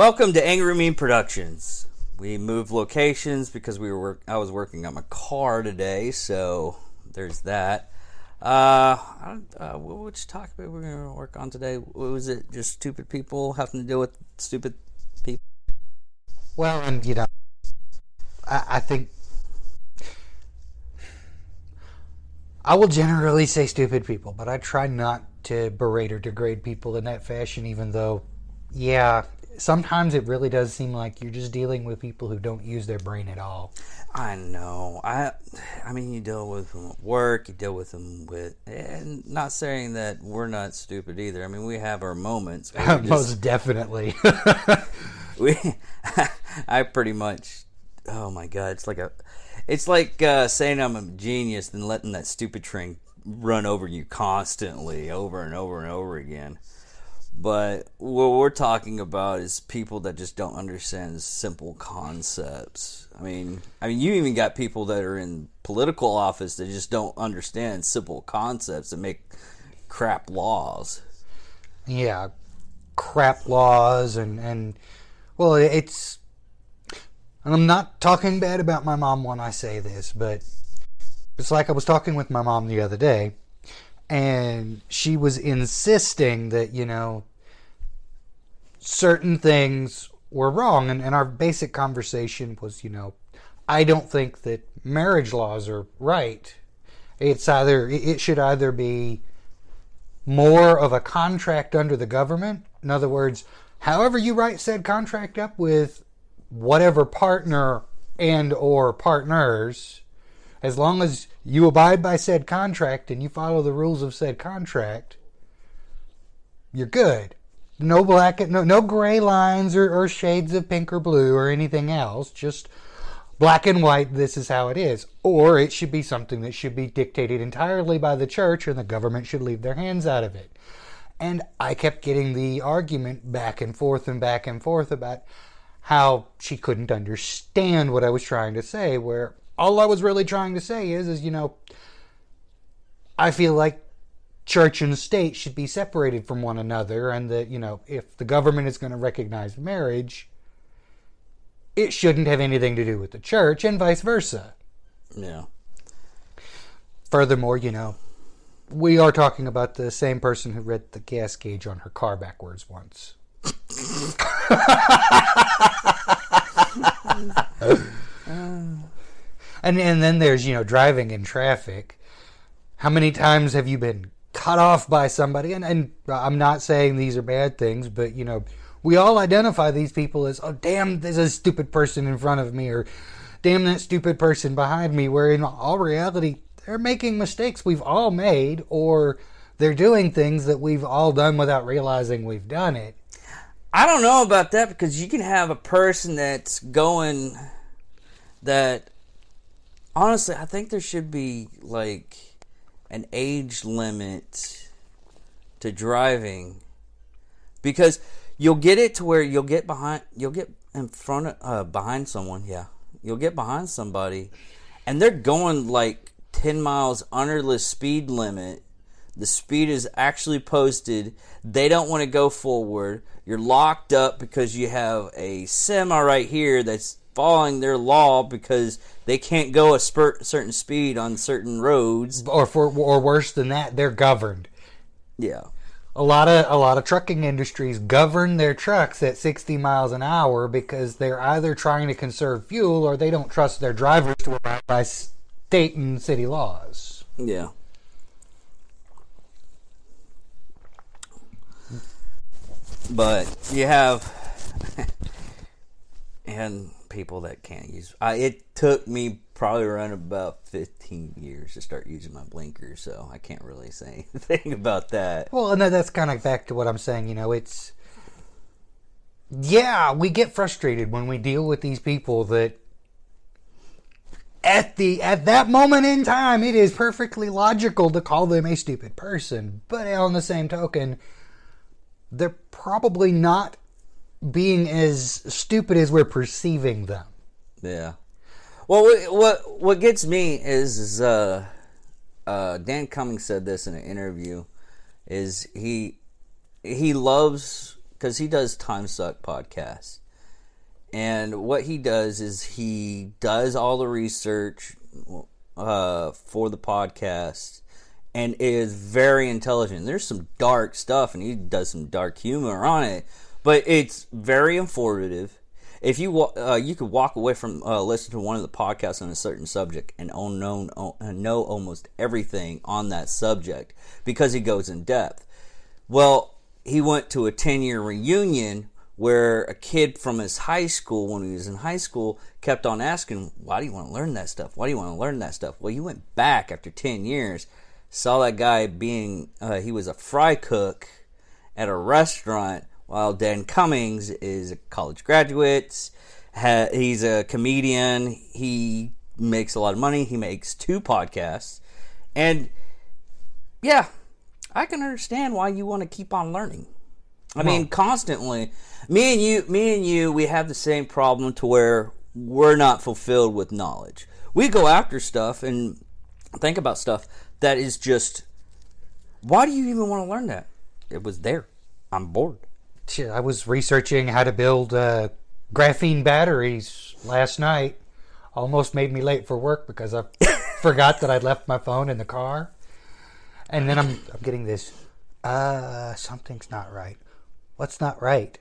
Welcome to Angry Meme Productions. We moved locations because I was working on my car today, so there's that. Which topic we're going to work on today? What was it? Just stupid people having to deal with stupid people? Well, and I think I will generally say stupid people, but I try not to berate or degrade people in that fashion, even though, yeah, sometimes it really does seem like you're just dealing with people who don't use their brain at all. I know. I mean, you deal with them at work, you deal with them and not saying that we're not stupid either. I mean, we have our moments. Most definitely. I pretty much, oh my God, it's like saying I'm a genius and letting that stupid train run over you constantly, over and over and over again. But what we're talking about is people that just don't understand simple concepts. I mean, you even got people that are in political office that just don't understand simple concepts and make crap laws. Yeah, crap laws and well, it's... And I'm not talking bad about my mom when I say this, but it's like I was talking with my mom the other day, and she was insisting that, certain things were wrong. And our basic conversation was, I don't think that marriage laws are right. It should either be more of a contract under the government. In other words, however you write said contract up with whatever partner and or partners, as long as you abide by said contract and you follow the rules of said contract, you're good. No no gray lines or shades of pink or blue or anything else. Just black and white, this is how it is. Or it should be something that should be dictated entirely by the church, and the government should leave their hands out of it. And I kept getting the argument back and forth about how she couldn't understand what I was trying to say, where all I was really trying to say is I feel like church and state should be separated from one another, and that, if the government is going to recognize marriage, it shouldn't have anything to do with the church, and vice versa. Yeah. Furthermore, we are talking about the same person who read the gas gauge on her car backwards once. And then there's, driving in traffic. How many times have you been cut off by somebody? And I'm not saying these are bad things, but, we all identify these people as, oh, damn, there's a stupid person in front of me, or damn, that stupid person behind me, where in all reality, they're making mistakes we've all made, or they're doing things that we've all done without realizing we've done it. I don't know about that, because you can have a person that's going that, honestly, I think there should be like an age limit to driving, because you'll get it to where you'll get behind someone, yeah. You'll get behind somebody, and they're going like 10 miles under the speed limit. The speed is actually posted. They don't want to go forward. You're locked up because you have a semi right here that's following their law because they can't go a certain speed on certain roads. Or worse than that, they're governed. Yeah. A lot of trucking industries govern their trucks at 60 miles an hour because they're either trying to conserve fuel or they don't trust their drivers to abide by state and city laws. Yeah. But you have and people that can't use. It took me probably around about 15 years to start using my blinkers, so I can't really say anything about that. Well, and that's kind of back to what I'm saying. It's, yeah, we get frustrated when we deal with these people that at that moment in time, it is perfectly logical to call them a stupid person. But on the same token, they're probably not being as stupid as we're perceiving them. Yeah. Well, what gets me is Dan Cummings said this in an interview, is he loves because he does Time Suck podcasts. And what he does is he does all the research for the podcast and is very intelligent. There's some dark stuff, and he does some dark humor on it, but it's very informative. If you you could walk away from listening to one of the podcasts on a certain subject and know almost everything on that subject because he goes in depth. Well, he went to a 10-year reunion where a kid from his high school, when he was in high school, kept on asking, why do you want to learn that stuff? Why do you want to learn that stuff? Well, you went back after 10 years, saw that guy being, he was a fry cook at a restaurant, while Dan Cummings is a college graduate. He's a comedian. He makes a lot of money. He makes 2 podcasts. And, yeah, I can understand why you want to keep on learning. I mean, constantly. Me and you, we have the same problem to where we're not fulfilled with knowledge. We go after stuff and think about stuff that is just, why do you even want to learn that? It was there. I'm bored. Shit, I was researching how to build graphene batteries last night. Almost made me late for work because I forgot that I'd left my phone in the car. And then I'm getting this, something's not right. What's not right?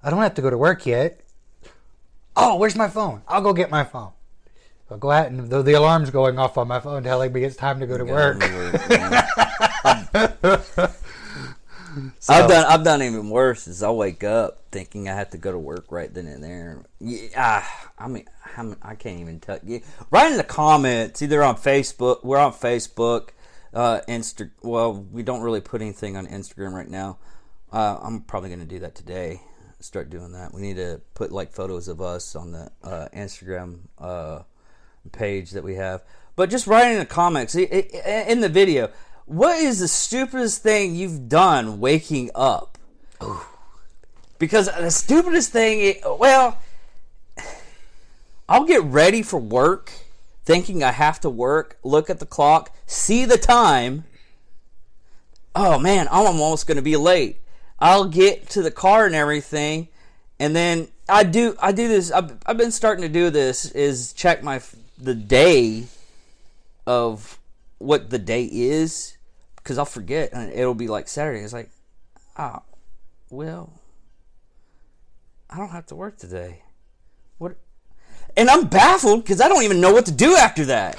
I don't have to go to work yet. Oh, where's my phone? I'll go get my phone. I'll go out and the alarm's going off on my phone telling me it's time to go to work. So, I've done even worse. Is I'll wake up thinking I have to go to work right then and there. Yeah, I can't even tell you. Write in the comments, either on Facebook. We're on Facebook, Well, we don't really put anything on Instagram right now. I'm probably going to do that today. Start doing that. We need to put like photos of us on the Instagram page that we have. But just write in the comments in the video. What is the stupidest thing you've done waking up? Ooh. Because the stupidest thing, I'll get ready for work thinking I have to work, look at the clock, see the time. Oh man, I'm almost going to be late. I'll get to the car and everything, and then I do this. I've been starting to do this, is check the day of what the day is, because I'll forget, and it'll be like Saturday. It's like, well, I don't have to work today. What? And I'm baffled because I don't even know what to do after that.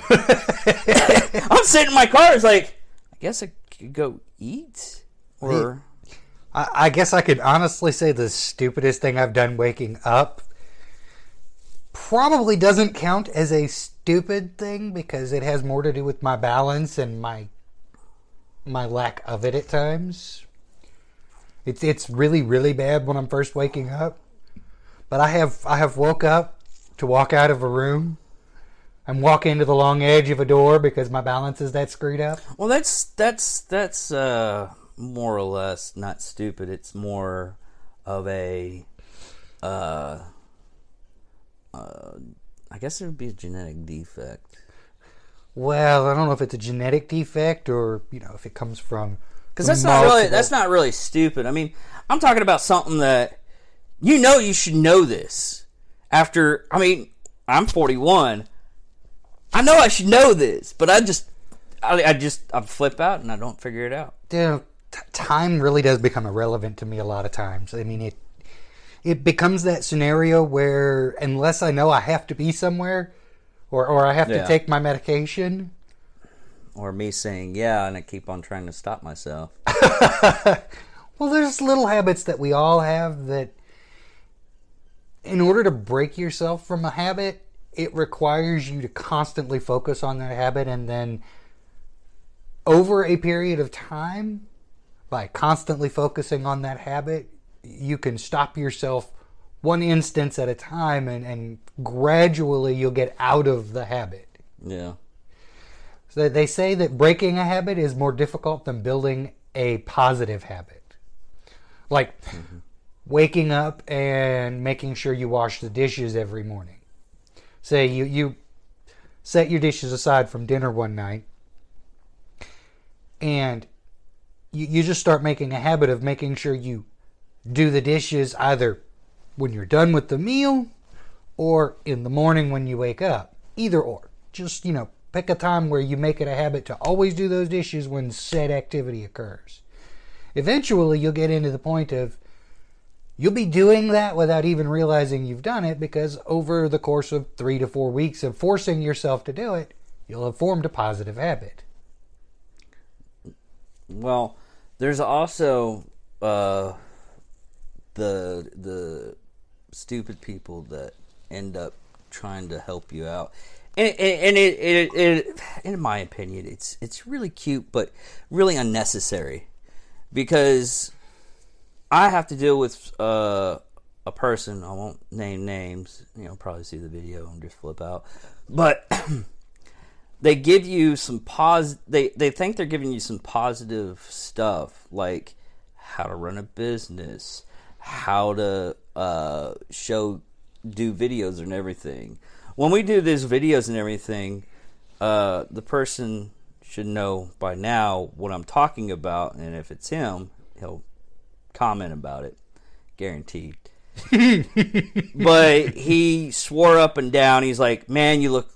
I'm sitting in my car. It's like, I guess I could go eat, or I guess I could honestly say the stupidest thing I've done waking up probably doesn't count as a stupid thing because it has more to do with my balance and my lack of it at times. It's really, really bad when I'm first waking up. But I have woke up to walk out of a room and walk into the long edge of a door because my balance is that screwed up. Well, that's more or less not stupid. It's more of a I guess it would be a genetic defect. Well, I don't know if it's a genetic defect or if it comes from, because that's not really stupid. I mean, I'm talking about something that you should know this. After, I mean, I'm 41. I know I should know this, but I flip out and I don't figure it out. Time really does become irrelevant to me a lot of times. I mean, it becomes that scenario where unless I know I have to be somewhere or I have to take my medication. Or me saying, yeah, and I keep on trying to stop myself. Well, there's little habits that we all have that in order to break yourself from a habit, it requires you to constantly focus on that habit, and then over a period of time, by constantly focusing on that habit, you can stop yourself one instance at a time, and gradually you'll get out of the habit. Yeah. So they say that breaking a habit is more difficult than building a positive habit. Like waking up and making sure you wash the dishes every morning. Say you set your dishes aside from dinner one night, and you just start making a habit of making sure you do the dishes either when you're done with the meal or in the morning when you wake up. Either or. Just, pick a time where you make it a habit to always do those dishes when said activity occurs. Eventually, you'll get into the point of you'll be doing that without even realizing you've done it, because over the course of 3 to 4 weeks of forcing yourself to do it, you'll have formed a positive habit. Well, there's also the stupid people that end up trying to help you out. And it, in my opinion, it's really cute, but really unnecessary, because I have to deal with a person. I won't name names. Probably see the video and just flip out. But they give you some They think they're giving you some positive stuff, like how to run a business, how to do videos and everything. When we do these videos and everything, the person should know by now what I'm talking about, and if it's him, he'll comment about it, guaranteed. But he swore up and down. He's like, "Man, you look,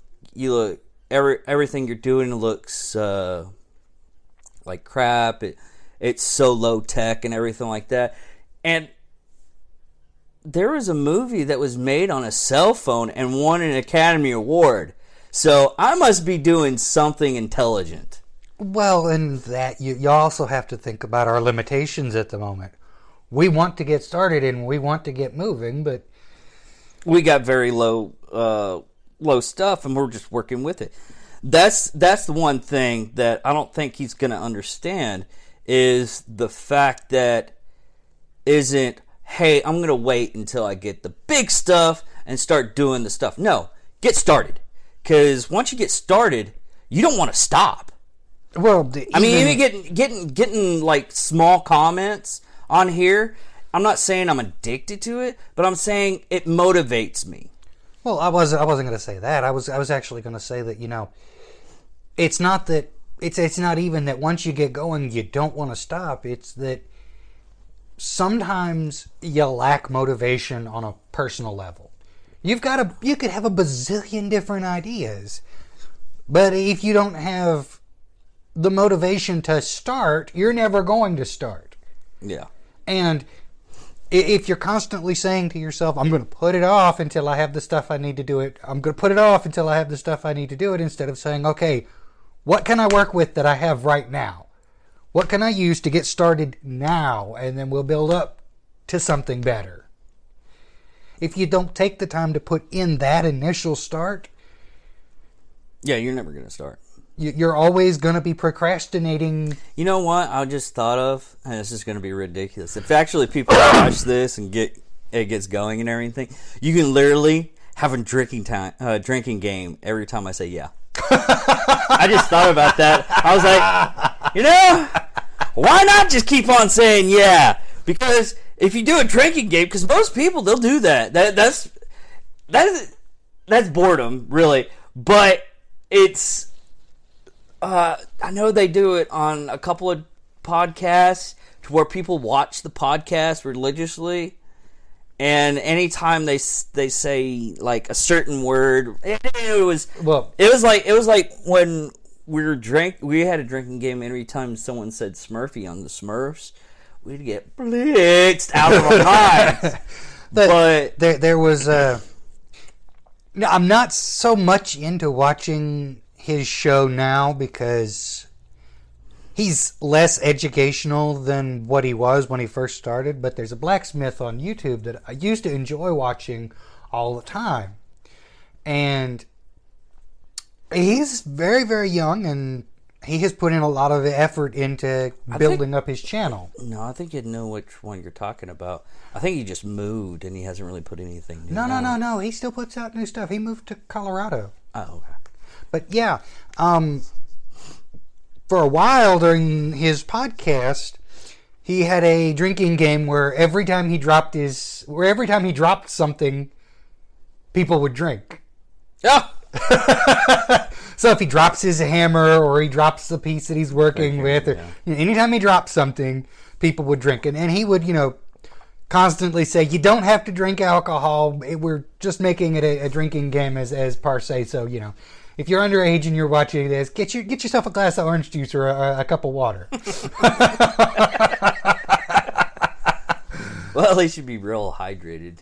everything you're doing looks like crap. It's so low tech and everything like that." And there was a movie that was made on a cell phone and won an Academy Award. So I must be doing something intelligent. Well, and that you also have to think about our limitations at the moment. We want to get started and we want to get moving, but we got very low stuff, and we're just working with it. That's the one thing that I don't think he's going to understand, is the fact that isn't, hey, I'm going to wait until I get the big stuff and start doing the stuff. No, get started. Because once you get started, you don't want to stop. Well, even getting like small comments on here, I'm not saying I'm addicted to it, but I'm saying it motivates me. Well, I wasn't going to say that. I was actually going to say that, it's not that it's not even that once you get going you don't want to stop. It's that sometimes you lack motivation on a personal level. You could have a bazillion different ideas, but if you don't have the motivation to start, you're never going to start. Yeah. And if you're constantly saying to yourself, I'm going to put it off until I have the stuff I need to do it, I'm going to put it off until I have the stuff I need to do it, instead of saying, okay, what can I work with that I have right now? What can I use to get started now? And then we'll build up to something better. If you don't take the time to put in that initial start, yeah, you're never going to start. You're always going to be procrastinating. You know what I just thought of? And this is going to be ridiculous. If actually people watch this and it gets going and everything, you can literally have a drinking game every time I say yeah. I just thought about that. I was like, why not just keep on saying yeah? Because if you do a drinking game, because most people, they'll do that. That's boredom, really. But it's, I know they do it on a couple of podcasts to where people watch the podcast religiously. And anytime they say like a certain word, it was like when we had a drinking game. Every time someone said Smurfy on the Smurfs, we'd get blitzed out of our minds. But there was I'm not so much into watching his show now because he's less educational than what he was when he first started. But there's a blacksmith on YouTube that I used to enjoy watching all the time. And he's very, very young, and he has put in a lot of effort into building up his channel. No, I think you'd know which one you're talking about. I think he just moved, and he hasn't really put anything new out. No. He still puts out new stuff. He moved to Colorado. Oh, okay. But yeah, for a while during his podcast, he had a drinking game where every time he dropped something, people would drink. Yeah. So if he drops his hammer or he drops the piece that he's working with, or anytime he drops something, people would drink. And he would, constantly say you don't have to drink alcohol. We're just making it a drinking game as per se. So if you're underage and you're watching this, get yourself a glass of orange juice or a cup of water. Well, at least you'd be real hydrated.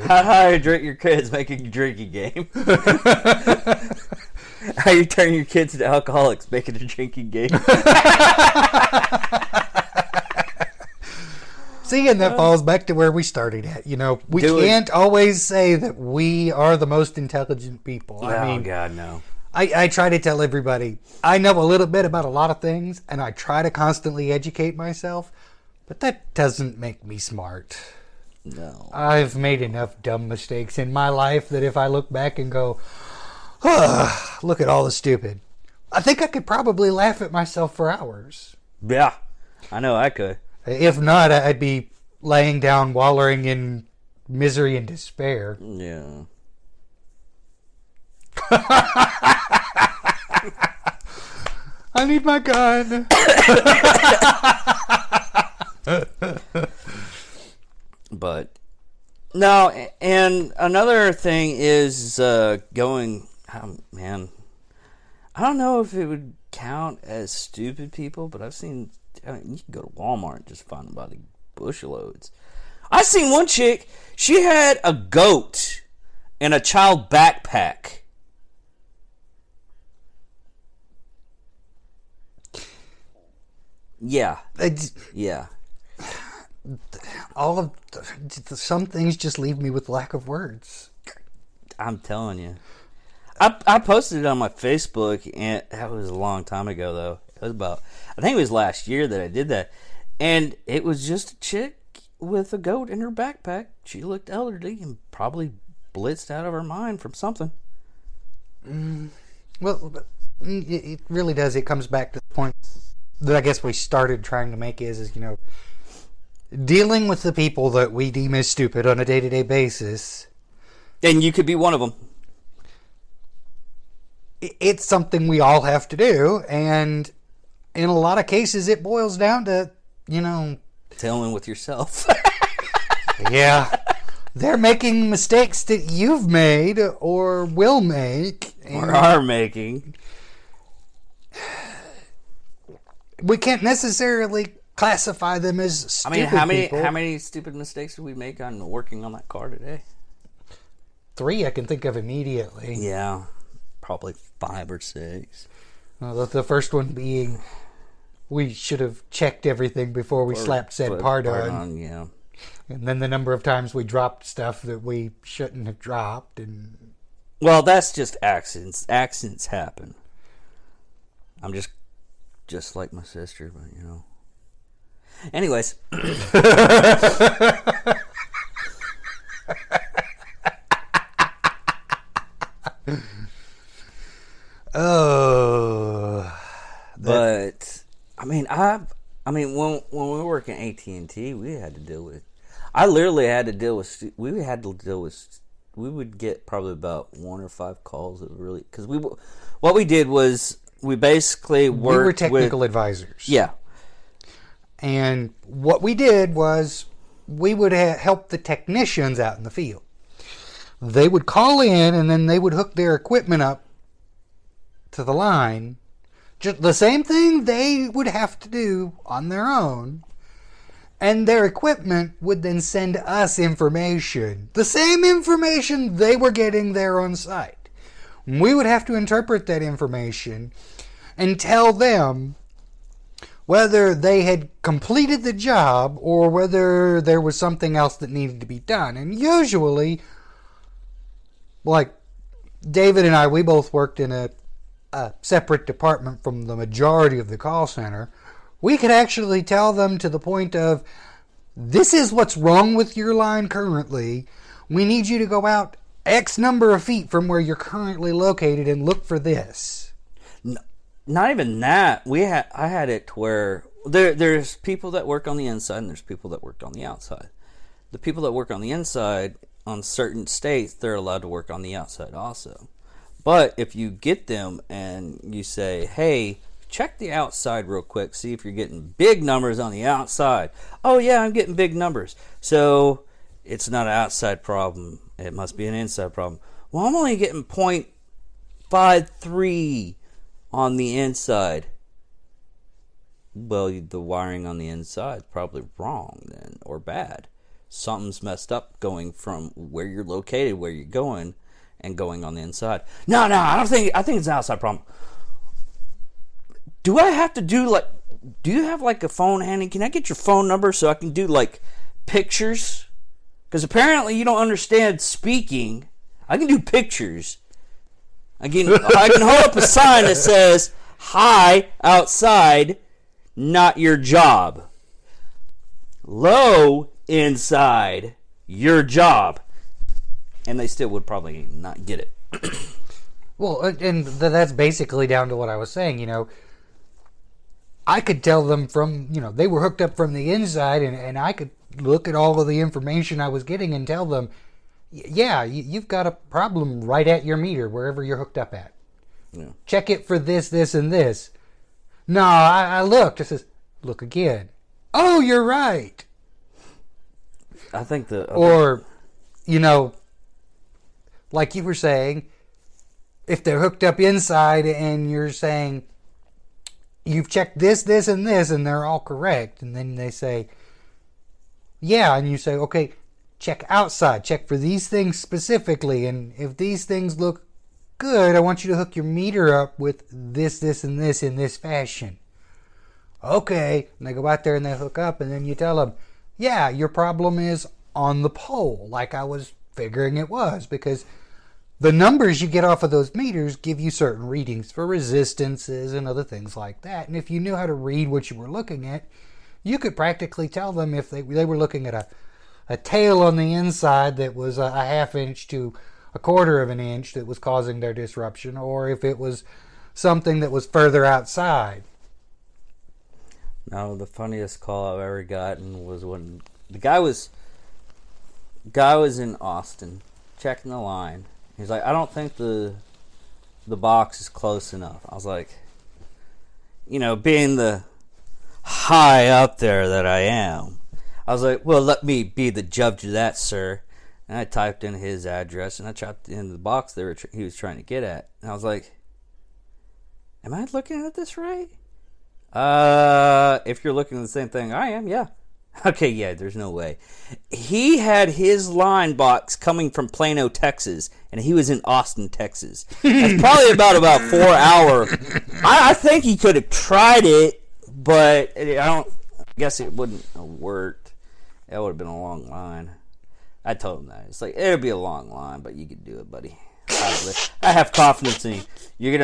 How hydrate your kids, making a drinking game. How you turn your kids into alcoholics, making a drinking game. See, and that falls back to where we started at. We can't always say that we are the most intelligent people. Oh, God, no. I try to tell everybody, I know a little bit about a lot of things, and I try to constantly educate myself, but that doesn't make me smart. No. I've made enough dumb mistakes in my life that if I look back and go, look at all the stupid, I think I could probably laugh at myself for hours. Yeah, I know I could. If not, I'd be laying down, wallowing in misery and despair. Yeah. I need my gun. But no, and another thing is going. Oh, man, I don't know if it would count as stupid people, but I've seen. I mean, you can go to Walmart and just find them by the bushel loads. I seen one chick. She had a goat in a child backpack. Yeah. Yeah. Some things just leave me with lack of words. I'm telling you. I posted it on my Facebook, and that was a long time ago, though. It was I think it was last year that I did that. And it was just a chick with a goat in her backpack. She looked elderly and probably blitzed out of her mind from something. Well, it really does. It comes back to the point that I guess we started trying to make is dealing with the people that we deem as stupid on a day-to-day basis. And you could be one of them. It's something we all have to do, and in a lot of cases it boils down to, dealing with yourself. Yeah. They're making mistakes that you've made or will make. Or are making. We can't necessarily classify them as stupid how people. many stupid mistakes did we make on working on that car today? 3 I can think of immediately. Yeah, probably 5 or 6. The first one being, we should have checked everything before we slapped said part on. Yeah. And then the number of times we dropped stuff that we shouldn't have dropped. And well, that's just accidents. Accidents happen. I'm just like my sister, but Anyways. Oh. But when we were working AT&T, we had to deal with. I literally had to deal with. We would get probably about 1 or 5 calls that really because what we did was we basically worked. We were technical advisors. Yeah. And what we did was we would help the technicians out in the field. They would call in and then they would hook their equipment up to the line. Just the same thing they would have to do on their own. And their equipment would then send us information. The same information they were getting there on site. We would have to interpret that information and tell them whether they had completed the job or whether there was something else that needed to be done. And usually, like David and I, we both worked in a separate department from the majority of the call center. We could actually tell them to the point of, this is what's wrong with your line currently. We need you to go out X number of feet from where you're currently located and look for this. Not even that. I had it to where there's people that work on the inside and there's people that work on the outside. The people that work on the inside, on certain states, they're allowed to work on the outside also. But if you get them and you say, hey, check the outside real quick. See if you're getting big numbers on the outside. Oh, yeah, I'm getting big numbers. So it's not an outside problem. It must be an inside problem. Well, I'm only getting 0.53 on the inside. Well, the wiring on the inside is probably wrong then, or bad. Something's messed up going from where you're located, where you're going, and going on the inside. No, I think it's an outside problem. Do I have to do you have a phone handy? Can I get your phone number so I can do pictures? Because apparently you don't understand speaking. I can do pictures. I can hold up a sign that says, "Hi, outside, not your job. Low, inside, your job." And they still would probably not get it. Well, and that's basically down to what I was saying, I could tell them from, they were hooked up from the inside, and I could look at all of the information I was getting and tell them, yeah, you've got a problem right at your meter, wherever you're hooked up at. Yeah. Check it for this, this, and this. No, I looked. It says, look again. Oh, you're right. I think Or, like you were saying, if they're hooked up inside and you're saying, you've checked this, this, and this, and they're all correct. And then they say, yeah. And you say, okay, check outside. Check for these things specifically. And if these things look good, I want you to hook your meter up with this, this, and this in this fashion. Okay. And they go out there and they hook up. And then you tell them, yeah, your problem is on the pole, like I was figuring it was. Because the numbers you get off of those meters give you certain readings for resistances and other things like that. And if you knew how to read what you were looking at, you could practically tell them if they were looking at a tail on the inside that was a half inch to a quarter of an inch that was causing their disruption, or if it was something that was further outside. No, the funniest call I've ever gotten was when the guy was in Austin checking the line. He's like, I don't think the box is close enough. I was like, being the high up there that I am, I was like, well, let me be the judge of that, sir. And I typed in his address, and I typed in the box he was trying to get at. And I was like, am I looking at this right? If you're looking at the same thing I am, yeah. Okay, yeah, there's no way. He had his line box coming from Plano, Texas, and he was in Austin, Texas. That's probably about 4 hour. I think he could have tried it, but I guess it wouldn't have worked. That would have been a long line. I told him that. It's like, it'll be a long line, but you can do it, buddy. I have confidence in you. You're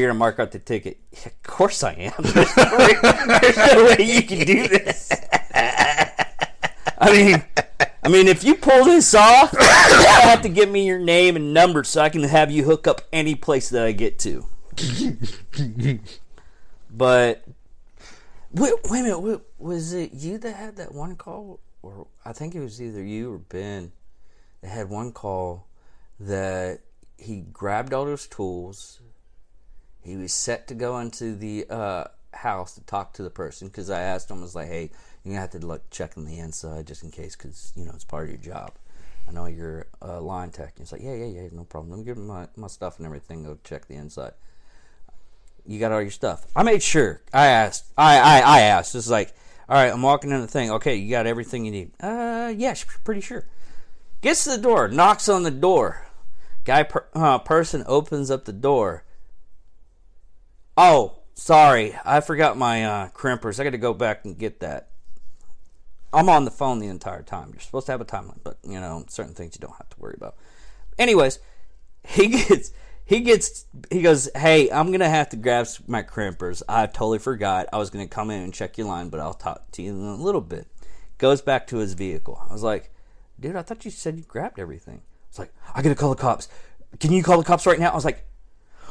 gonna mark out the ticket. Yeah, of course I am. There's no way you can do this. I mean, if you pull this off, you have to give me your name and number so I can have you hook up any place that I get to. But wait a minute, was it you that had that one call, or I think it was either you or Ben that had one call that he grabbed all those tools. He was set to go into the house to talk to the person, because I asked him, I was like, hey, you're going to have to check on the inside just in case, because, it's part of your job. I know you're a line tech. And he's like, yeah, no problem. Let me give him my stuff and everything. Go check the inside. You got all your stuff. I made sure. I asked. I asked. It's like, all right, I'm walking in the thing. Okay, you got everything you need. Yeah, pretty sure. Gets to the door, knocks on the door. Person opens up the door. Oh, sorry, I forgot my crimpers. I got to go back and get that. I'm on the phone the entire time. You're supposed to have a timeline, but certain things you don't have to worry about. Anyways, he goes, hey, I'm gonna have to grab my crimpers. I totally forgot. I was gonna come in and check your line, but I'll talk to you in a little bit. Goes back to his vehicle. I was like, dude, I thought you said you grabbed everything. It's like, I gotta call the cops. Can you call the cops right now? I was like,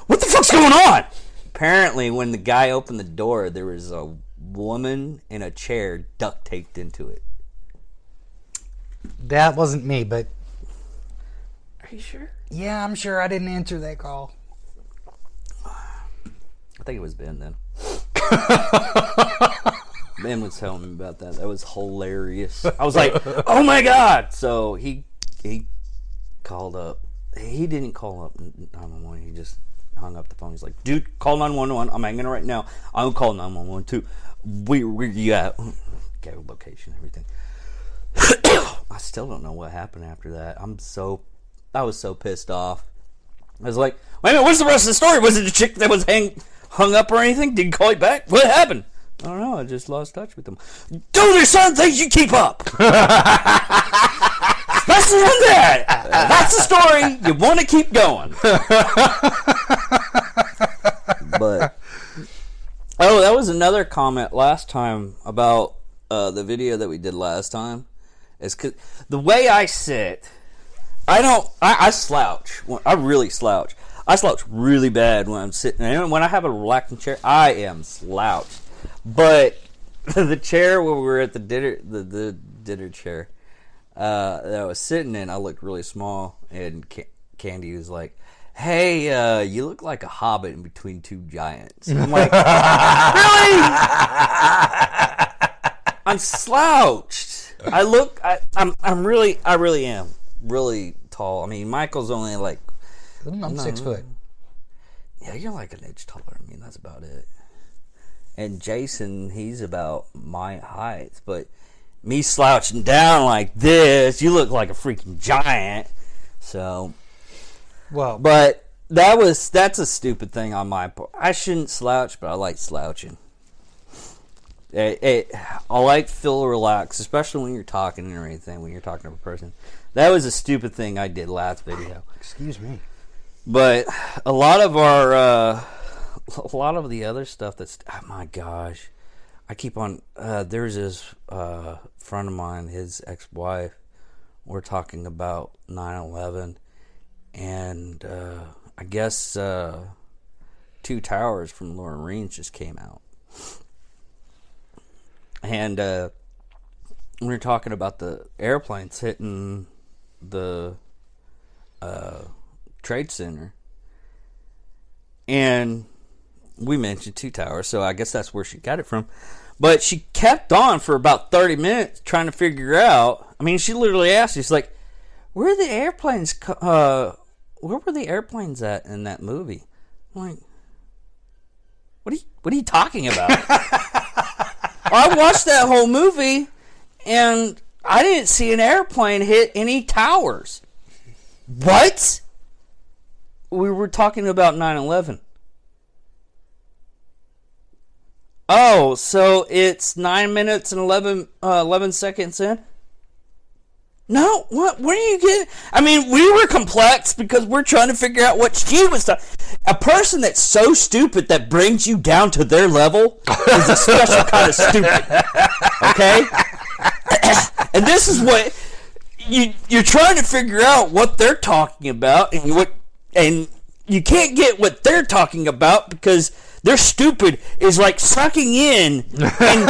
what the fuck's going on? Apparently, when the guy opened the door, there was a woman in a chair duct taped into it. That wasn't me, but... Are you sure? Yeah, I'm sure I didn't answer that call. I think it was Ben then. Ben was telling me about that. That was hilarious. I was like, oh my God. So he called up. He didn't call up 911. He just hung up the phone. He's like, dude, call 911. I'm hanging right now. I'll call 911 too. Where you at? Okay, location, everything. I still don't know what happened after that. I was so pissed off. I was like, wait a minute, what's the rest of the story? Was it the chick that was hung up or anything? Did you call you back? What happened? I don't know. I just lost touch with them. Dude, there's certain things you keep up. Especially on that. That's the story. You want to keep going. But, oh, that was another comment last time about the video that we did last time. Is 'cause the way I sit, I slouch. I really slouch. I slouch really bad when I'm sitting. And when I have a relaxing chair, I am slouched. But the chair where we were at the dinner chair that I was sitting in, I looked really small. And Candy was like, hey, you look like a hobbit in between two giants. And I'm like, really? I'm slouched. I really am really tall. I mean, Michael's only like, I'm 6 foot. Yeah, you're like an inch taller. I mean, that's about it. And Jason, he's about my height, but me slouching down like this, you look like a freaking giant. So, well, but that's a stupid thing on my part. I shouldn't slouch, but I like slouching. I like feel relaxed, especially when you're talking or anything. When you're talking to a person, that was a stupid thing I did last video. Excuse me. But a lot of the other stuff that's, oh my gosh, I keep on. There's this friend of mine, his ex-wife. We're talking about 9/11, and I guess Two Towers from Lord of the Rings just came out. And we were talking about the airplanes hitting the Trade Center. And we mentioned Two Towers, so I guess that's where she got it from. But she kept on for about 30 minutes trying to figure out. I mean, she literally asked, she's like, where are the airplanes? Where were the airplanes at in that movie? I'm like, what are you talking about? I watched that whole movie, and I didn't see an airplane hit any towers. What? We were talking about 9/11. Oh, so it's 9 minutes and 11 seconds in? No, what are you getting? I mean, we were complex because we're trying to figure out what she was talking. A person that's so stupid that brings you down to their level is a special kind of stupid. Okay? And this is what you're trying to figure out what they're talking about, and you can't get what they're talking about because they're stupid is like sucking in and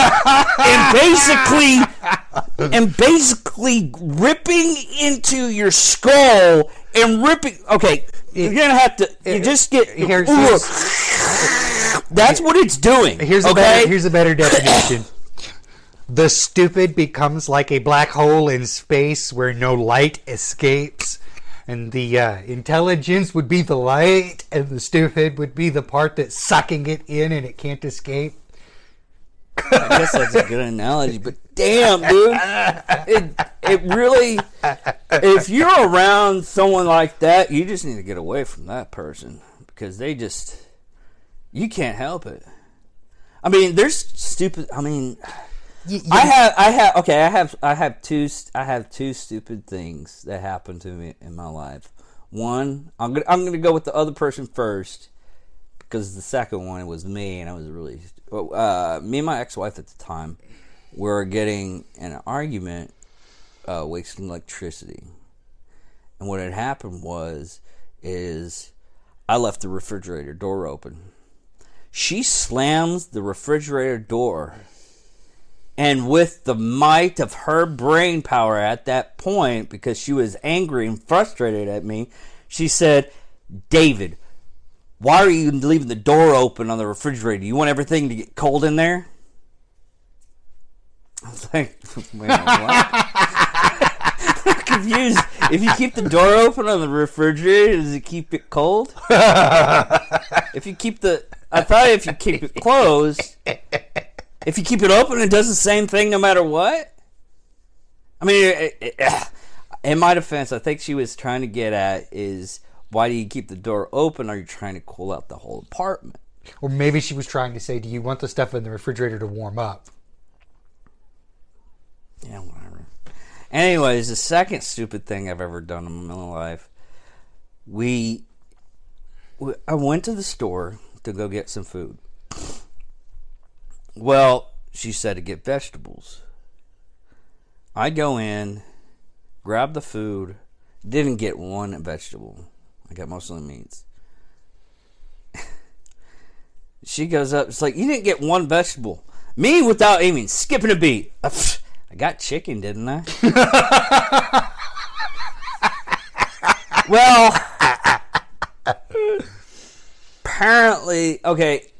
basically ripping into your skull and ripping. Okay, you're gonna have to. You just get. That's what it's doing. Here's a better definition. The stupid becomes like a black hole in space where no light escapes. And the intelligence would be the light, and the stupid would be the part that's sucking it in and it can't escape. I guess that's a good analogy, but damn, dude. It really, if you're around someone like that, you just need to get away from that person because you can't help it. I mean, there's stupid, I mean... I have two stupid things that happened to me in my life. One, I'm gonna go with the other person first because the second one was me, and I was really me and my ex-wife at the time were getting in an argument, wasting electricity, and what had happened is I left the refrigerator door open. She slams the refrigerator door. And with the might of her brain power at that point, because she was angry and frustrated at me, she said, David, why are you leaving the door open on the refrigerator? You want everything to get cold in there? I was like, man, what? I'm confused. If you keep the door open on the refrigerator, does it keep it cold? If you keep it closed, if you keep it open, it does the same thing no matter what? I mean, in my defense, I think she was trying to get at is, why do you keep the door open? Are you trying to cool out the whole apartment? Or maybe she was trying to say, do you want the stuff in the refrigerator to warm up? Yeah, whatever. Anyways, the second stupid thing I've ever done in my life, I went to the store to go get some food. Well, she said to get vegetables. I go in, grab the food, didn't get one vegetable. I got most of the meats. She goes up, it's like, you didn't get one vegetable. Me, without even skipping a beat. I got chicken, didn't I? Well, apparently, okay,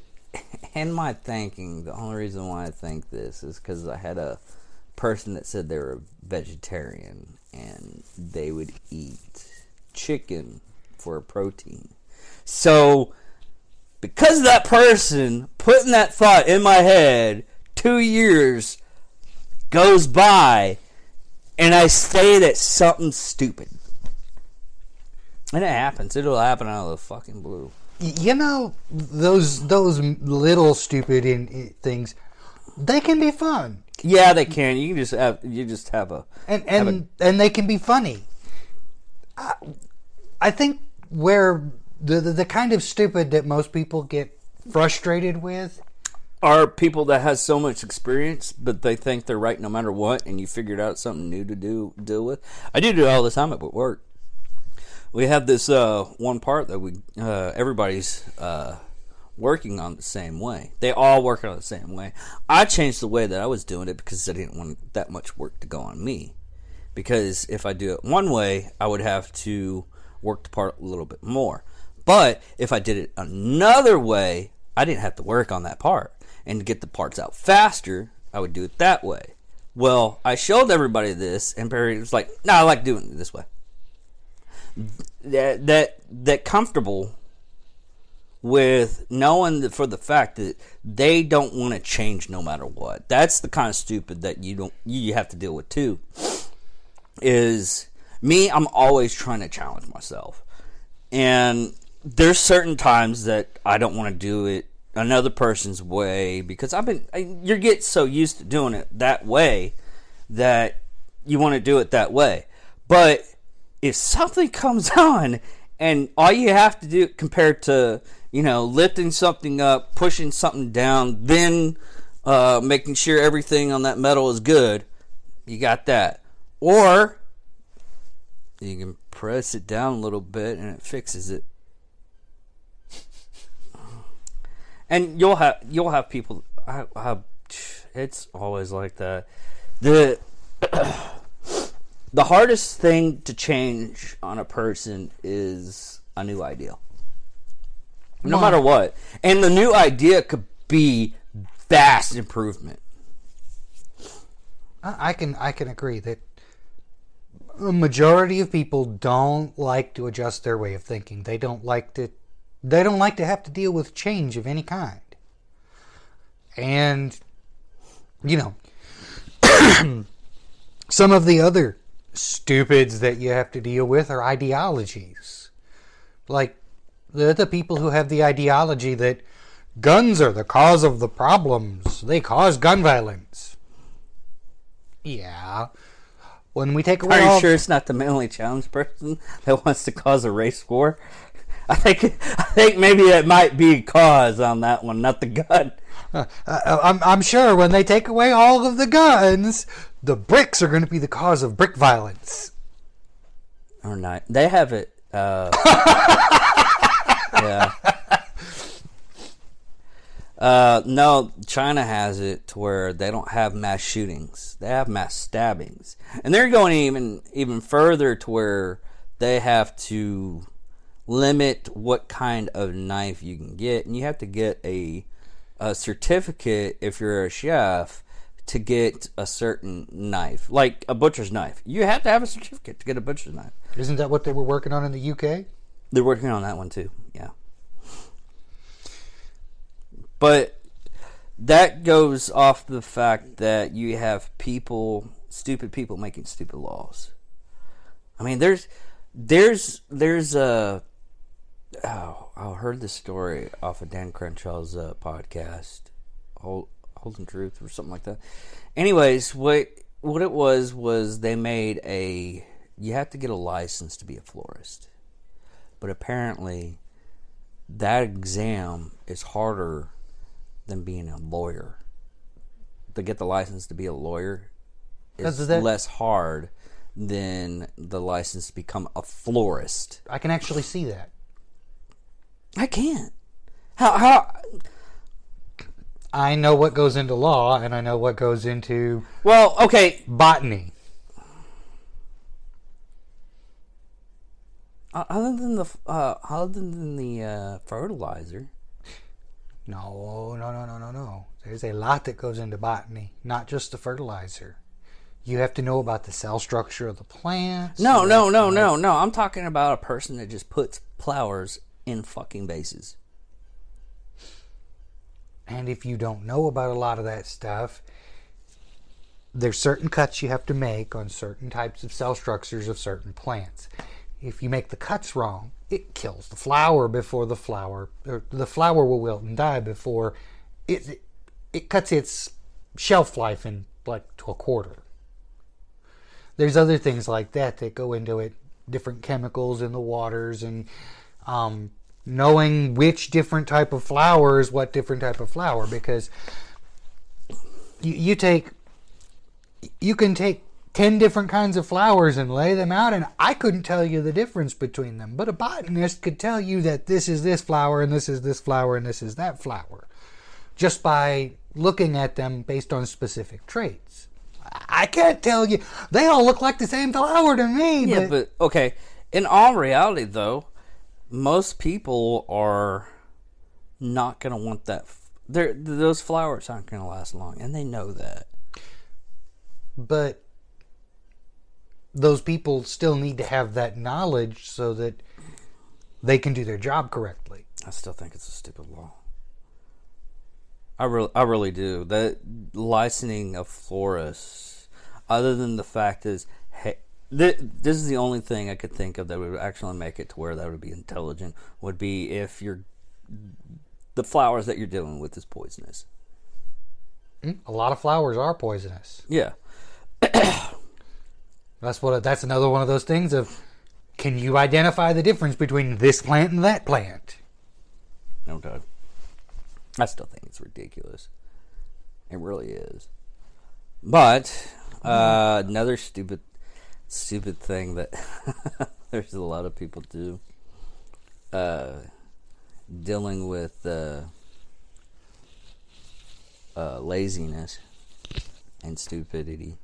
in my thinking, the only reason why I think this is because I had a person that said they were a vegetarian and they would eat chicken for a protein. So, because of that person putting that thought in my head, 2 years goes by and I say that something stupid. And it happens. It'll happen out of the fucking blue. You know, those little stupid things, they can be fun. Yeah, they can. You just have a and they can be funny. I think where the kind of stupid that most people get frustrated with are people that has so much experience, but they think they're right no matter what, and you figured out something new to deal with. I do it all the time at work. We have this one part that everybody's working on the same way. They all work on the same way. I changed the way that I was doing it because I didn't want that much work to go on me. Because if I do it one way, I would have to work the part a little bit more. But if I did it another way, I didn't have to work on that part. And to get the parts out faster, I would do it that way. Well, I showed everybody this, and Barry was like, "No, I like doing it this way." That comfortable with knowing that for the fact that they don't want to change no matter what. That's the kind of stupid that you have to deal with too. Is me, I'm always trying to challenge myself. And there's certain times that I don't want to do it another person's way because you get so used to doing it that way that you want to do it that way. But if something comes on and all you have to do compared to, lifting something up, pushing something down, then making sure everything on that metal is good, you got that. Or you can press it down a little bit and it fixes it. And you'll have people. It's always like that. The hardest thing to change on a person is a new idea, no matter what. And the new idea could be vast improvement. I can agree that a majority of people don't like to adjust their way of thinking. They don't like to have to deal with change of any kind. And, some of the other stupids that you have to deal with are ideologies. Like, the people who have the ideology that guns are the cause of the problems. They cause gun violence. Yeah. When we take away Are you sure it's not the mentally challenged person that wants to cause a race war? I think maybe that might be a cause on that one, not the gun. I'm sure when they take away all of the guns, the bricks are going to be the cause of brick violence. Or not. They have it. Yeah. No, China has it to where they don't have mass shootings. They have mass stabbings. And they're going even further to where they have to limit what kind of knife you can get, and you have to get a certificate if you're a chef to get a certain knife, like a butcher's knife. You have to have a certificate to get a butcher's knife. Isn't that what they were working on in the UK? They're working on that one too, yeah. But that goes off the fact that you have stupid people making stupid laws. I mean, there's a... Oh, I heard this story off of Dan Crenshaw's podcast, Holding Truth or something like that. Anyways, what it was they made you have to get a license to be a florist. But apparently that exam is harder than being a lawyer. To get the license to be a lawyer is less hard than the license to become a florist. I can actually see that. I can't. How? I know what goes into law, and I know what goes into botany. Other than the fertilizer. No. There's a lot that goes into botany, not just the fertilizer. You have to know about the cell structure of the plants. No. I'm talking about a person that just puts flowers in fucking vases. And if you don't know about a lot of that stuff, there's certain cuts you have to make on certain types of cell structures of certain plants. If you make the cuts wrong, it kills the flower before the flower will wilt and die before it cuts its shelf life in like to a quarter. There's other things like that go into it, different chemicals in the waters, and knowing which different type of flower is what different type of flower, because you can take 10 different kinds of flowers and lay them out, and I couldn't tell you the difference between them, but a botanist could tell you that this is this flower and this is this flower and this is that flower, just by looking at them based on specific traits. I can't tell you. They all look like the same flower to me. Yeah, but okay. In all reality, though, most people are not going to want that. Those flowers aren't going to last long, and they know that. But those people still need to have that knowledge so that they can do their job correctly. I still think it's a stupid law. I really do. That licensing of florists, other than the fact is, hey, this is the only thing I could think of that would actually make it to where that would be intelligent, would be if the flowers that you're dealing with is poisonous. A lot of flowers are poisonous. Yeah. That's another one of those things of, can you identify the difference between this plant and that plant? Okay. I still think it's ridiculous. It really is. But another stupid thing that there's a lot of people do, dealing with laziness and stupidity.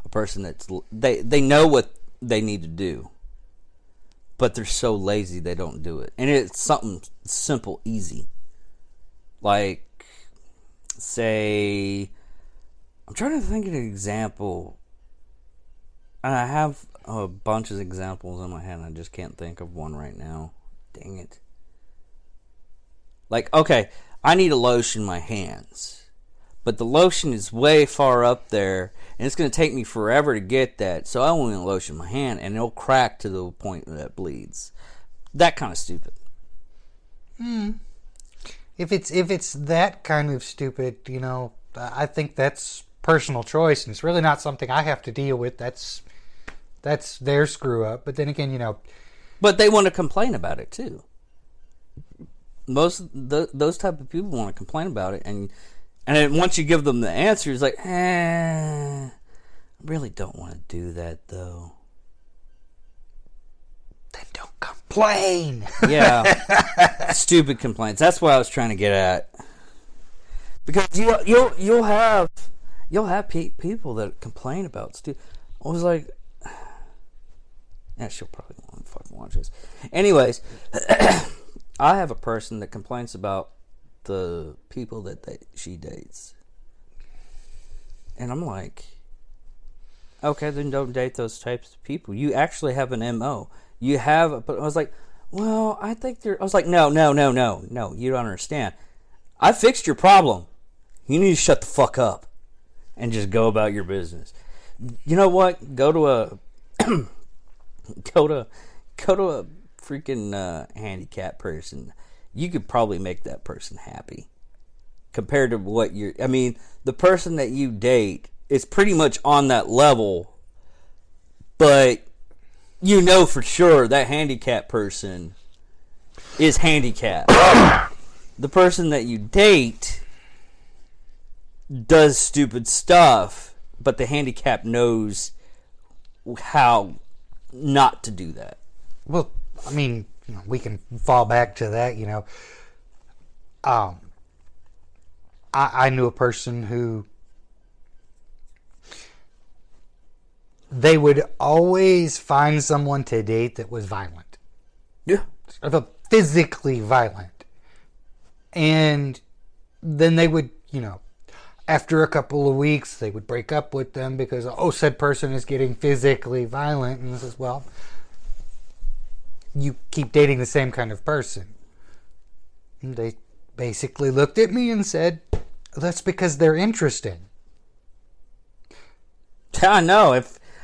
A person they know what they need to do, but they're so lazy they don't do it. And it's something simple, easy. Like, say, I'm trying to think of an example. And I have a bunch of examples in my head, and I just can't think of one right now. Dang it. Like, okay, I need to lotion my hands. But the lotion is way far up there, and it's going to take me forever to get that. So I won't even lotion my hand, and it'll crack to the point that it bleeds. That kind of stupid. If it's that kind of stupid, I think that's personal choice, and it's really not something I have to deal with. That's their screw up. But then again, But they want to complain about it too. Those type of people want to complain about it, and then once you give them the answer, it's like, I really don't want to do that though. Then don't complain. Yeah, stupid complaints. That's what I was trying to get at. Because you'll have people that complain about stupid. I was like, yeah, she'll probably want to fucking watch this. Anyways, I have a person that complains about the people that she dates. And I'm like, okay, then don't date those types of people. You actually have an MO. You have, but I was like, well, I think I was like, no, you don't understand. I fixed your problem. You need to shut the fuck up and just go about your business. You know what? Go to a freaking handicapped person. You could probably make that person happy. Compared to what the person that you date is pretty much on that level, but you know for sure that handicapped person is handicapped. The person that you date does stupid stuff, but the handicapped knows how not to do that. Well, I mean, we can fall back to that, I knew a person who they would always find someone to date that was violent. Yeah. Physically violent. And then they would, after a couple of weeks, they would break up with them because, said person is getting physically violent. And this is, well, you keep dating the same kind of person. And they basically looked at me and said, that's because they're interesting. I know.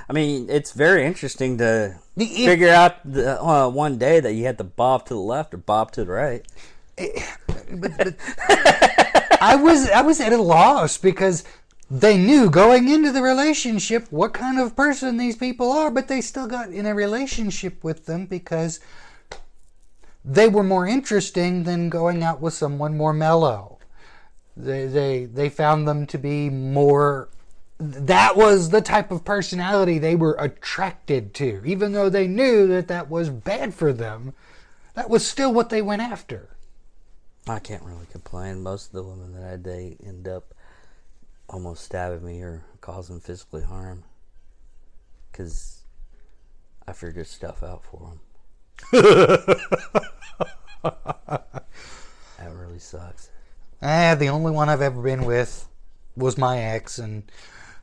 It's very interesting to figure out one day that you had to bob to the left or bob to the right. But I was at a loss because they knew going into the relationship what kind of person these people are, but they still got in a relationship with them because they were more interesting than going out with someone more mellow. They found them to be more. That was the type of personality they were attracted to, even though they knew that was bad for them. That was still what they went after. I can't really complain. Most of the women that I date end up almost stabbing me or causing physically harm because I figured stuff out for them. That really sucks. The only one I've ever been with was my ex, and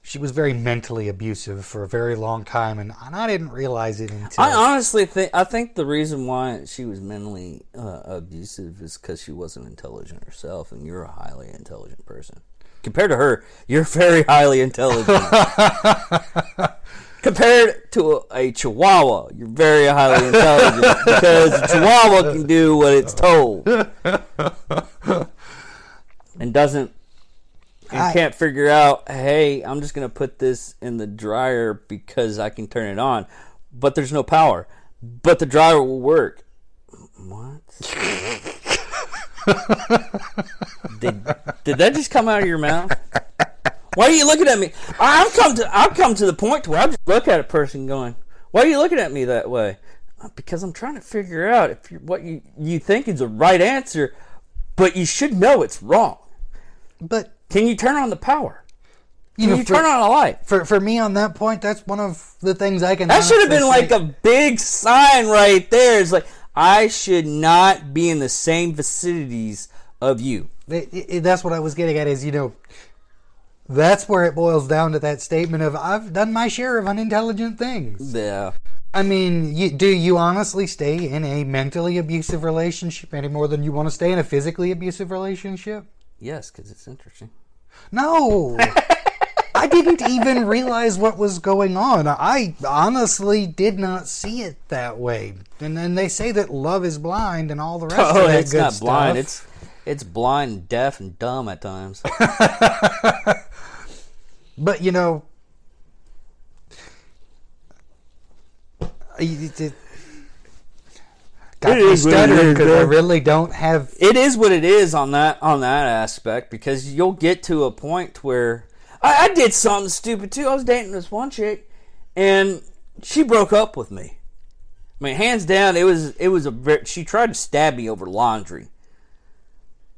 she was very mentally abusive for a very long time, and I didn't realize it until... I honestly think the reason why she was mentally abusive is because she wasn't intelligent herself, and you're a highly intelligent person. Compared to her, you're very highly intelligent. Compared to a Chihuahua, you're very highly intelligent because a Chihuahua can do what it's told and can't figure out, hey, I'm just going to put this in the dryer because I can turn it on, but there's no power. But the dryer will work. What? Did that just come out of your mouth? Why are you looking at me? I've come to the point where I just look at a person going, why are you looking at me that way? Because I'm trying to figure out if what you think is the right answer, but you should know it's wrong. But can you turn on the power? Can you turn on a light? For me on that point, that's one of the things I can... That should have been like a big sign right there. It's like, I should not be in the same vicinities of you. That's what I was getting at is, that's where it boils down to that statement of, I've done my share of unintelligent things. Yeah. I mean, do you honestly stay in a mentally abusive relationship any more than you want to stay in a physically abusive relationship? Yes, because it's interesting. No. I didn't even realize what was going on. I honestly did not see it that way. And then they say that love is blind and all the rest of that good stuff. It's not blind. It's blind, deaf, and dumb at times. But, got me stuttering because I really don't have... It is what it is on that aspect, because you'll get to a point where... I did something stupid, too. I was dating this one chick, and she broke up with me. I mean, hands down, she tried to stab me over laundry.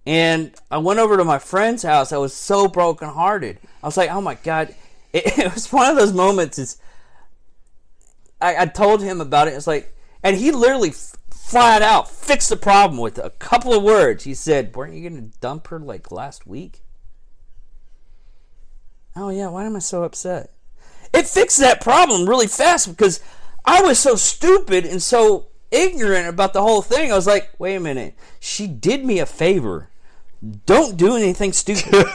And I went over to my friend's house. I was so brokenhearted. I was like, oh my God. It was one of those moments. I told him about it. It's like, And he literally flat out fixed the problem with a couple of words. He said, weren't you going to dump her like last week? Oh, yeah, why am I so upset? It fixed that problem really fast because I was so stupid and so ignorant about the whole thing. I was like, wait a minute. She did me a favor. Don't do anything stupid.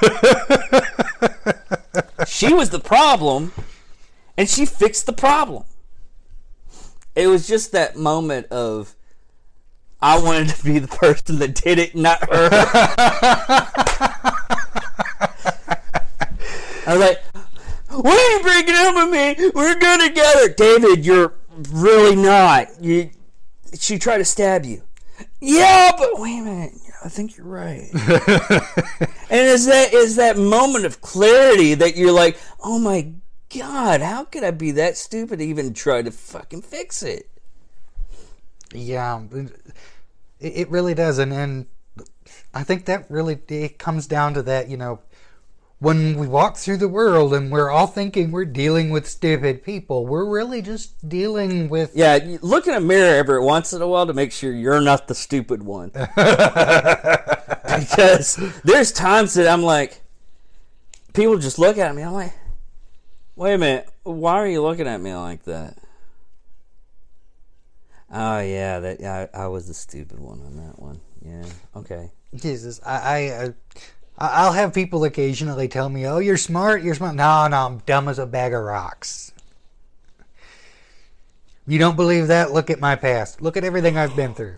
She was the problem, and she fixed the problem. It was just that moment of, I wanted to be the person that did it, not her. I was like, why are you breaking up with me? We're good together. David, you're really not. She tried to stab you. Yeah, but wait a minute. I think you're right. And is that moment of clarity that you're like, oh my God, how could I be that stupid to even try to fucking fix it? Yeah, it really does. And I think that really it comes down to that, when we walk through the world and we're all thinking we're dealing with stupid people, we're really just dealing with... Yeah, you look in a mirror every once in a while to make sure you're not the stupid one. Because there's times that I'm like, people just look at me, I'm like, wait a minute, why are you looking at me like that? Oh, yeah, I was the stupid one on that one. Yeah, okay. Jesus, I'll have people occasionally tell me, oh, you're smart. No, I'm dumb as a bag of rocks. You don't believe that? Look at my past. Look at everything I've been through.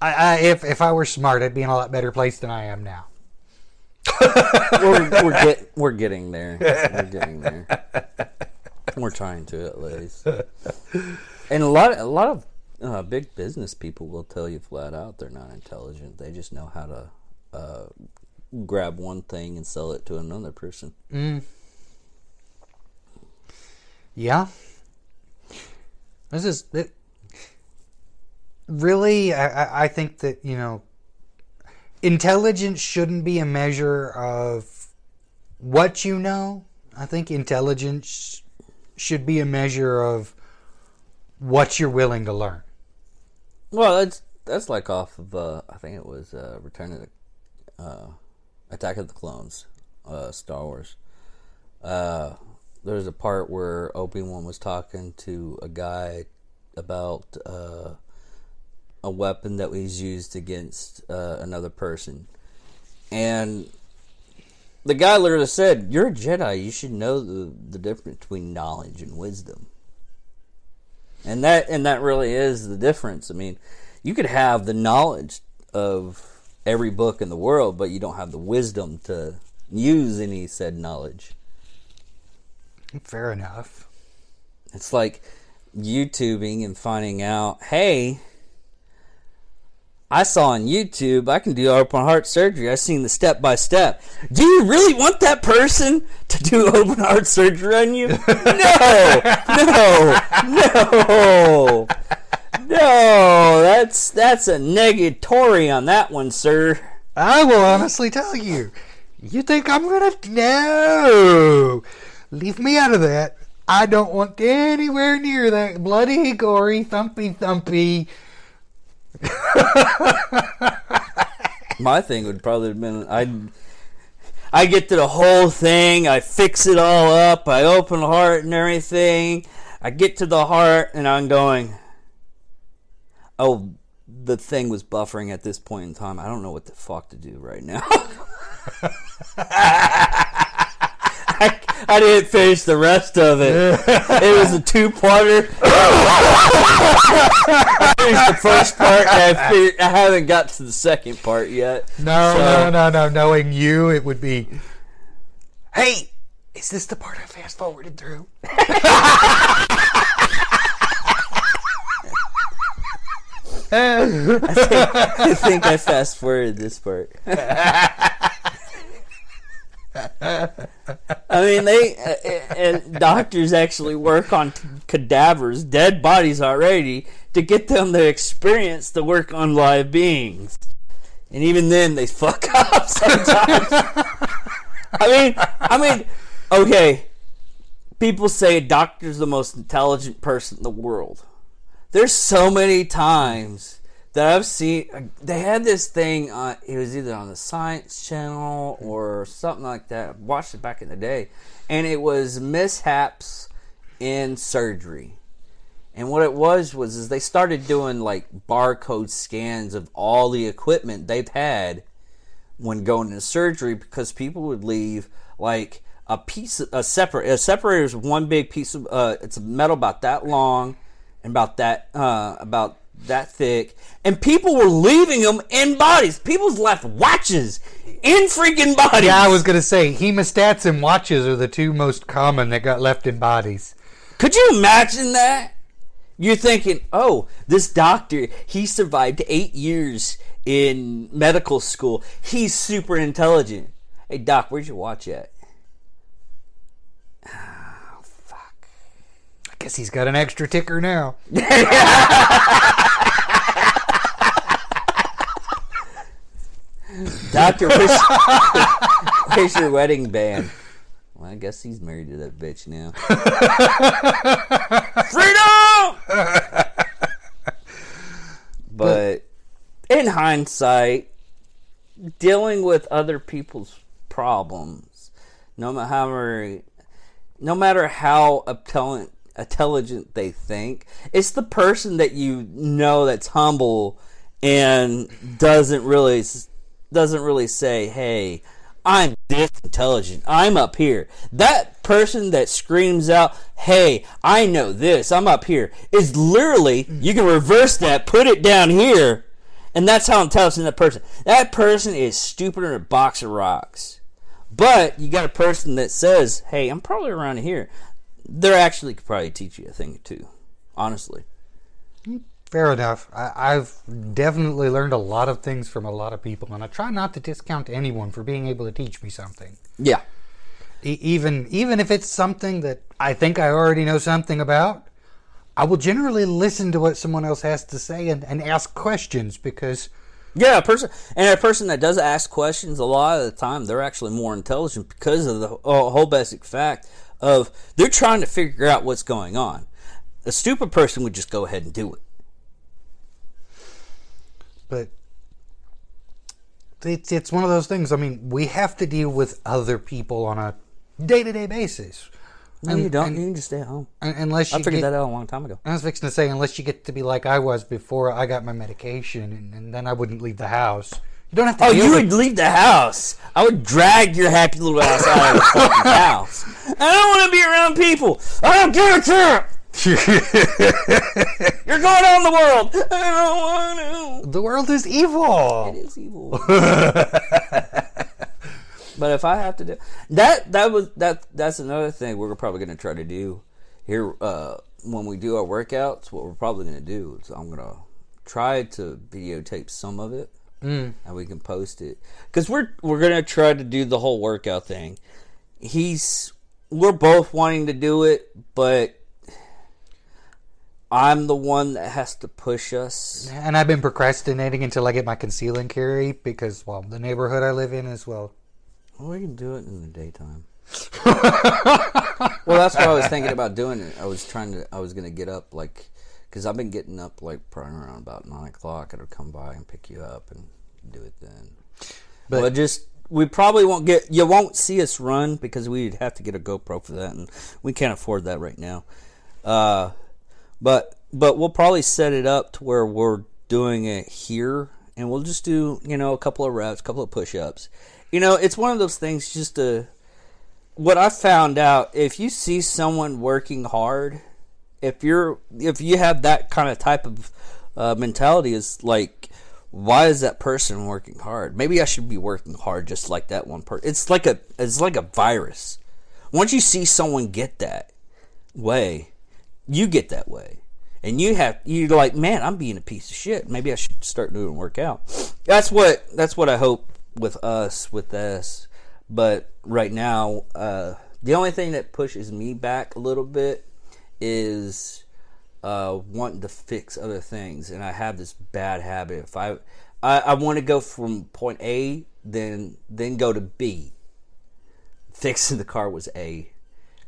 If I were smart, I'd be in a lot better place than I am now. We're getting there. We're getting there. We're trying to, at least. And a lot of big business people will tell you flat out they're not intelligent. They just know how to grab one thing and sell it to another person. Yeah. This is it. Really, I think that, intelligence shouldn't be a measure of what you know. I think intelligence should be a measure of what you're willing to learn. Well, that's like off of, I think it was Return of the... Attack of the Clones, Star Wars. There's a part where Obi-Wan was talking to a guy about a weapon that was used against another person. And the guy literally said, you're a Jedi, you should know the difference between knowledge and wisdom. And that really is the difference. I mean, you could have the knowledge of every book in the world, but you don't have the wisdom to use any said knowledge. Fair enough. It's like YouTubing and finding out, hey, I saw on YouTube I can do open heart surgery. I've seen the step by step. Do you really want that person to do open heart surgery on you? No. No, that's a negatory on that one, sir. I will honestly tell you. You think I'm gonna... No! Leave me out of that. I don't want anywhere near that bloody, gory, thumpy. My thing would probably have been... I get to the whole thing. I fix it all up. I open the heart and everything. I get to the heart and I'm going... Oh, the thing was buffering at this point in time. I don't know what the fuck to do right now. I didn't finish the rest of it. It was a two-parter. I finished the first part, and I haven't got to the second part yet. No. Knowing you, it would be, hey, is this the part I fast-forwarded through? I think I fast forwarded this part. I mean, and doctors actually work on cadavers, dead bodies already, to get them the experience to work on live beings. And even then, they fuck up sometimes. I mean, okay. People say a doctor's the most intelligent person in the world. There's so many times that I've seen. They had this thing. It was either on the Science Channel or something like that. I watched it back in the day, and it was mishaps in surgery. And what it was is they started doing like barcode scans of all the equipment they've had when going into surgery, because people would leave like a separator is one big piece of it's a metal about that long and about that thick, and people were leaving them in bodies. People's left watches in freaking bodies. Yeah, I was gonna say hemostats and watches are the two most common that got left in bodies. Could you imagine that? You're thinking, oh, this doctor, he survived 8 years in medical school. He's super intelligent. Hey, Doc, where's your watch at? Oh, fuck. I guess he's got an extra ticker now. Doctor, where's your wedding band? Well, I guess he's married to that bitch now. Freedom! But in hindsight, dealing with other people's problems, no matter how intelligent they think, it's the person that you know that's humble and doesn't really say, hey, I'm this intelligent, I'm up here. That person that screams out, hey, I know this, I'm up here, is literally, you can reverse that, put it down here, and that's how intelligent that person is stupider than a box of rocks. But you got a person that says, hey, I'm probably around here. They actually could probably teach you a thing or two, honestly. Fair enough. I've definitely learned a lot of things from a lot of people, and I try not to discount anyone for being able to teach me something. Yeah. Even if it's something that I think I already know something about, I will generally listen to what someone else has to say and ask questions, because... Yeah, a person that does ask questions, a lot of the time, they're actually more intelligent because of the whole basic fact of they're trying to figure out what's going on. A stupid person would just go ahead and do it. But it's one of those things. I mean, we have to deal with other people on a day-to-day basis. No, you don't. You can just stay at home. Unless you I figured that out a long time ago. I was fixing to say, unless you get to be like I was before I got my medication, and then I wouldn't leave the house. You don't have to. Oh, you would leave the house. I would drag your happy little ass out of the fucking house. I don't want to be around people. I don't give a crap. You're going on the world. I don't want to. The world is evil. It is evil. But if I have to do that's another thing we're probably going to try to do here when we do our workouts. What we're probably going to do is I'm going to try to videotape some of it, and we can post it, because we're going to try to do the whole workout thing. We're both wanting to do it, but I'm the one that has to push us. And I've been procrastinating until I get my conceal and carry, because, well, the neighborhood I live in is, well, we can do it in the daytime. Well, that's what I was thinking about doing it. I was going to get up, like, because I've been getting up, like, probably around about 9 o'clock. I'd come by and pick you up and do it then. But we probably you won't see us run, because we'd have to get a GoPro for that, and we can't afford that right now. But we'll probably set it up to where we're doing it here, and we'll just do, a couple of reps, a couple of push-ups. It's one of those things, what I found out, if you see someone working hard, if you have that kind of type of mentality, is like, why is that person working hard? Maybe I should be working hard just like that one person. It's like a virus. Once you see someone get that way, you get that way. And you're like, man, I'm being a piece of shit. Maybe I should start doing workout. That's what I hope with this. But right now, the only thing that pushes me back a little bit is wanting to fix other things. And I have this bad habit. If I want to go from point A, then go to B. Fixing the car was A,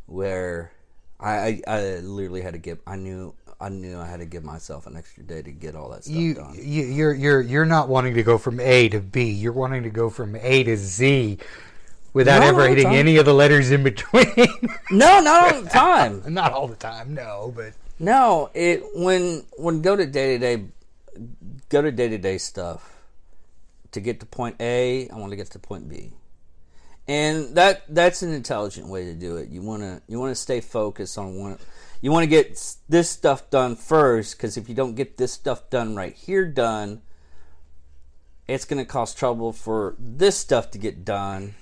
where I literally had to I knew I knew I had to give myself an extra day to get all that stuff done. You're not wanting to go from A to B. You're wanting to go from A to Z without ever hitting any of the letters in between. No, not all the time. Not all the time, no, but no. When go to day to day stuff. To get to point A, I want to get to point B. And that's an intelligent way to do it. You want to stay focused on one. You want to get this stuff done first, because if you don't get this stuff done right here done, it's going to cause trouble for this stuff to get done,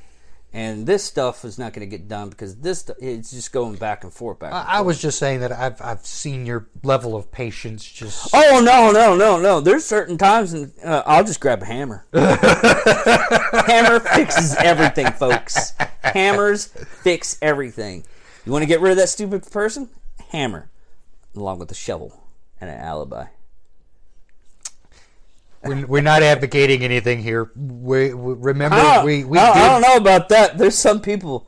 and this stuff is not going to get done because it's just going back and forth. I was just saying that I've seen your level of patience just. Oh no! There's certain times, and I'll just grab a hammer. Hammer fixes everything, folks. Hammers fix everything. You want to get rid of that stupid person? Hammer, along with a shovel and an alibi. We're not advocating anything here. Remember, I don't know about that. There's some people.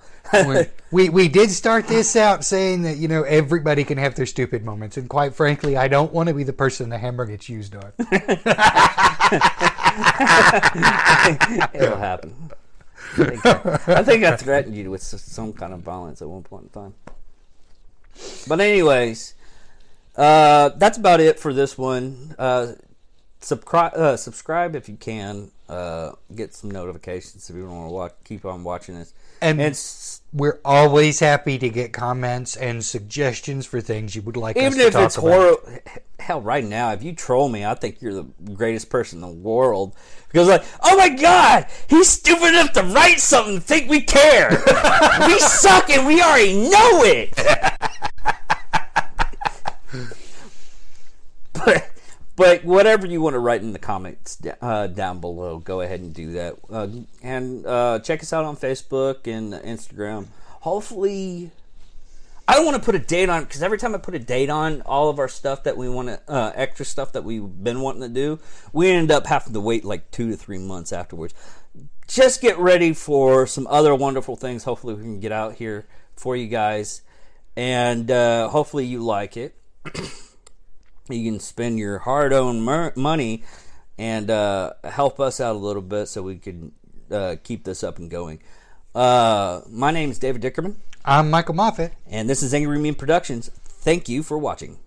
we did start this out saying that everybody can have their stupid moments, and quite frankly, I don't want to be the person the hammer gets used on. It'll happen. I think I threatened you with some kind of violence at one point in time. But anyways, that's about it for this one. Subscribe if you can. Get some notifications if you want to keep on watching this. And we're always happy to get comments and suggestions for things you would like us to talk about. Even if it's horrible. Hell, right now, if you troll me, I think you're the greatest person in the world. Because oh my God, he's stupid enough to write something to think we care. We suck and we already know it. But whatever you want to write in the comments down below, go ahead and do that. And check us out on Facebook and Instagram. Hopefully, I don't want to put a date on it, because every time I put a date on all of our stuff that we want to, extra stuff that we've been wanting to do, we end up having to wait like 2 to 3 months afterwards. Just get ready for some other wonderful things. Hopefully, we can get out here for you guys. And hopefully, you like it. You can spend your hard-earned money and help us out a little bit so we can keep this up and going. My name is David Dickerman. I'm Michael Moffett. And this is Angry Mean Productions. Thank you for watching.